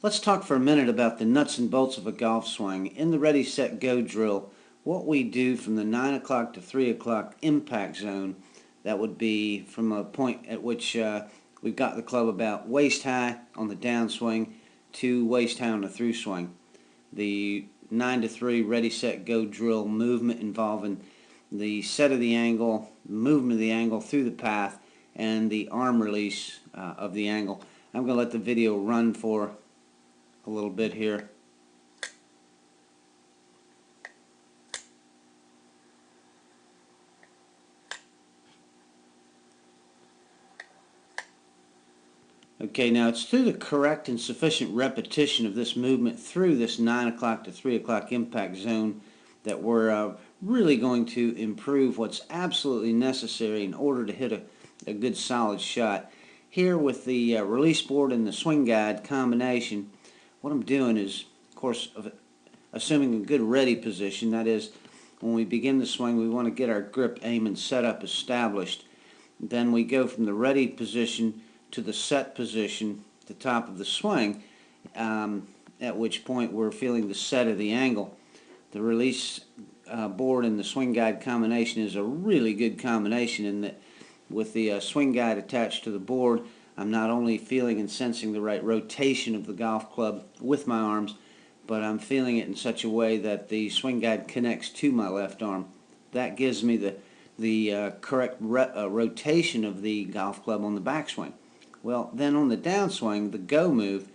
Let's talk for a minute about the nuts and bolts of a golf swing. In the Ready, Set, Go drill, what we do from the 9 o'clock to 3 o'clock impact zone, that would be from a point at which we've got the club about waist high on the downswing to waist high on the through swing. The 9 to 3 Ready, Set, Go drill movement involving the set of the angle, movement of the angle through the path, and the arm release of the angle. I'm going to let the video run for a little bit here. Okay, now it's through the correct and sufficient repetition of this movement through this 9 o'clock to 3 o'clock impact zone that we're really going to improve what's absolutely necessary in order to hit a good solid shot. Here with the release board and the swing guide combination, what I'm doing is, of course, assuming a good ready position. That is, when we begin the swing, we want to get our grip, aim, and setup established. Then we go from the ready position to the set position, the top of the swing, at which point we're feeling the set of the angle. The release board and the swing guide combination is a really good combination in that with the swing guide attached to the board, I'm not only feeling and sensing the right rotation of the golf club with my arms, but I'm feeling it in such a way that the swing guide connects to my left arm. That gives me the correct rotation of the golf club on the backswing. Well, then on the downswing, the go move,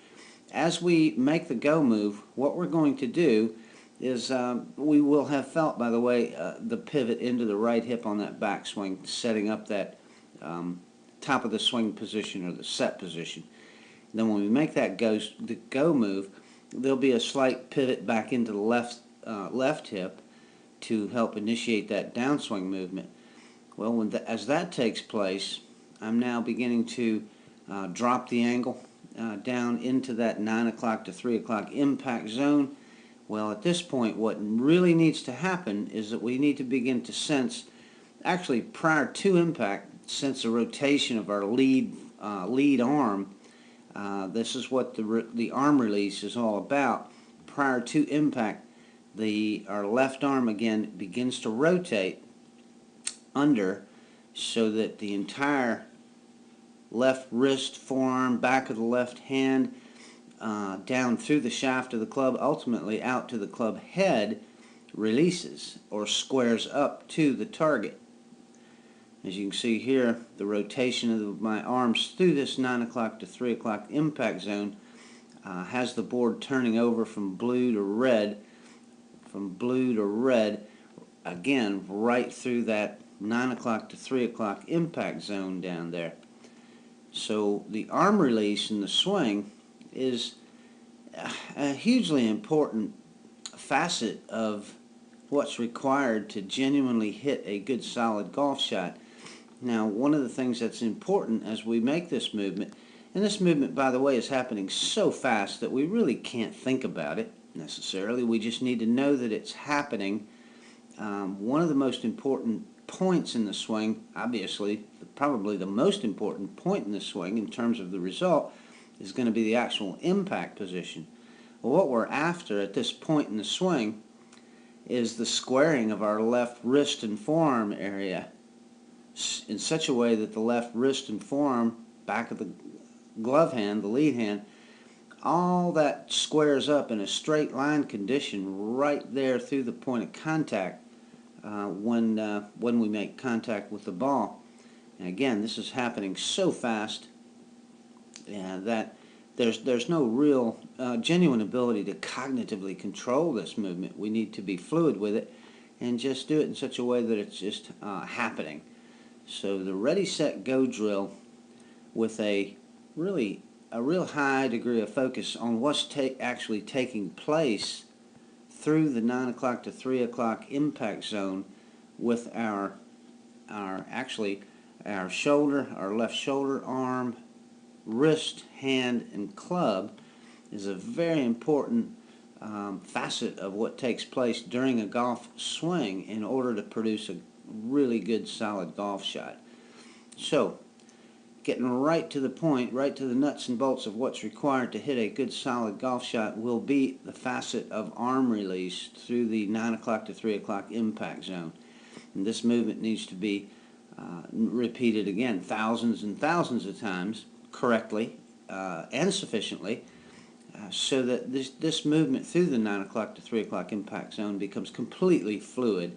as we make the go move, what we're going to do is we will have felt, by the way, the pivot into the right hip on that backswing, setting up that top of the swing position or the set position. Then when we make that the go move, there'll be a slight pivot back into the left hip to help initiate that downswing movement. Well, as that takes place, I'm now beginning to drop the angle down into that 9 o'clock to 3 o'clock impact zone. Well, at this point, what really needs to happen is that we need to begin to sense, actually prior to impact, sense the rotation of our lead arm. This is what the arm release is all about. Prior to impact, our left arm again begins to rotate under, so that the entire left wrist, forearm, back of the left hand, down through the shaft of the club, ultimately out to the club head, releases or squares up to the target. As you can see here, the rotation of my arms through this 9 o'clock to 3 o'clock impact zone has the board turning over from blue to red, again right through that 9 o'clock to 3 o'clock impact zone down there. So the arm release in the swing is a hugely important facet of what's required to genuinely hit a good solid golf shot. Now, one of the things that's important as we make this movement, and this movement, by the way, is happening so fast that we really can't think about it necessarily. We just need to know that it's happening. One of the most important points in the swing, obviously, probably the most important point in the swing in terms of the result, is going to be the actual impact position. Well, what we're after at this point in the swing is the squaring of our left wrist and forearm area in such a way that the left wrist and forearm, back of the glove hand, the lead hand, all that squares up in a straight line condition right there through the point of contact when we make contact with the ball. And again, this is happening so fast that there's no real genuine ability to cognitively control this movement. We need to be fluid with it and just do it in such a way that it's just happening. So the Ready, Set, Go drill with a real high degree of focus on what's actually taking place through the 9 o'clock to 3 o'clock impact zone with our shoulder, our left shoulder, arm, wrist, hand, and club is a very important facet of what takes place during a golf swing in order to produce a really good solid golf shot. So getting right to the point, right to the nuts and bolts of what's required to hit a good solid golf shot will be the facet of arm release through the 9 o'clock to 3 o'clock impact zone. And this movement needs to be repeated again thousands and thousands of times correctly and sufficiently so that this movement through the 9 o'clock to 3 o'clock impact zone becomes completely fluid.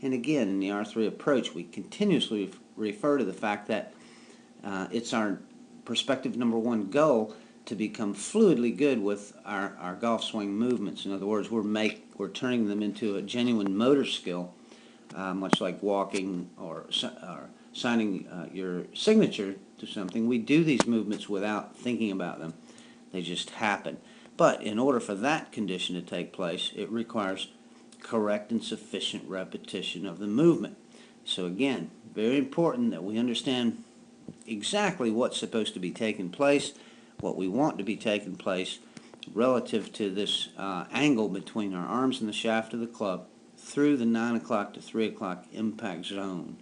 And again, in the R3 approach, we continuously refer to the fact that it's our perspective number one goal to become fluidly good with our golf swing movements. In other words, we're turning them into a genuine motor skill, much like walking or signing your signature to something. We do these movements without thinking about them. They just happen. But in order for that condition to take place, it requires correct and sufficient repetition of the movement. So again, very important that we understand exactly what's supposed to be taking place, what we want to be taking place relative to this angle between our arms and the shaft of the club through the 9 o'clock to 3 o'clock impact zone.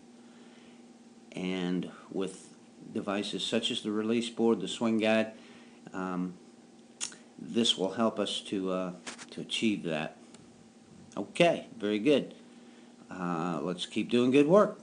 And with devices such as the release board, the swing guide, this will help us to achieve that. Okay, very good. Let's keep doing good work.